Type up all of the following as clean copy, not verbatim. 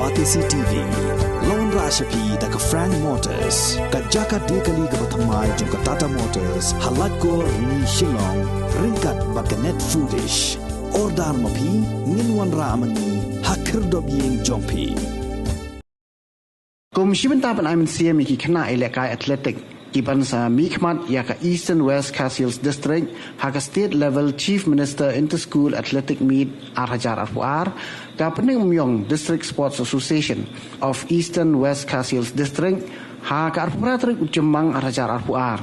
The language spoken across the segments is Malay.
Pdsa TV Lone Rashapi da ka Frank Motors ka Jaka Dekali ka Bathamai jong ka Tata Motors halat ko ni Shillong ringkat bakanet foodish Ordar mapi ninwan ramani hakir dobiyeng jongpi Komisi Bentapan Aimensia Miki Kena Elekai Athletic Pdsa Mihkhmat Yaka Eastern West Castles District Haka State Level Chief Minister Inter-School Athletic Meet Arhajar Arpuar Ka Pening Myong District Sports Association of Eastern West Castles District Haka Arpuratrik Ujemang Arhajar Arpuar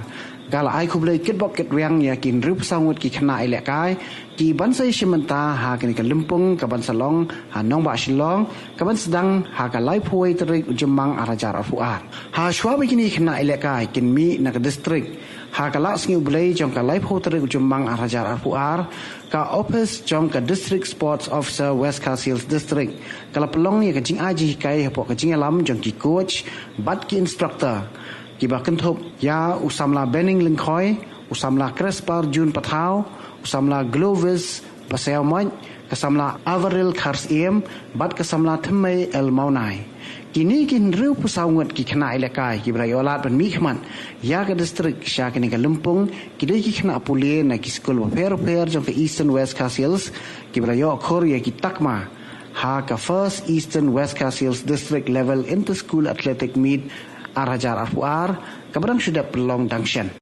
Kala ai kublai Kitbok Kitwang Yakin Rup Sangut Ki Kena Elekai Ki Bansai Shimenta Haka Nika Limpung Ka Bansalong Hanong Ba Shilong Ka Bansedang Haka Lai Poi Terik Ujemang Arhajar Arpuar Ha Shwa Bikini Kena Elekai Kin Mi Naka District Haka Lak Sengi Ublai Jong Ka Lai Poi Terik Ujemang Arhajar Arpuar Ka Opus Jong Ka District Sports Officer West Castles District Kala Pelong Ya Ka Jing Aji Kai Hapok Ka Jing Alam Jong Ki Coach Bat Ki Instructor Kiba Kentup Ya Usamla Benning Lingkoi Usamla Crespar Jun Pathau Usamla Glovis Paseo Moy Kasamla Averil Kars Iem Bat Kasamla Thmei El Maunai Kini kin riu pusawngat ki kena elekai ki brayolat ban Mihkhmat ya ka district sya kini ka Lumpung kidai ki kena pule na ki school pair jong ka Eastern West Castles ki brayo khor ya ki takma ha ka first Eastern West Castles district level inter school athletic meet Arhajar Arpuar kabarang sudah pelong dangshan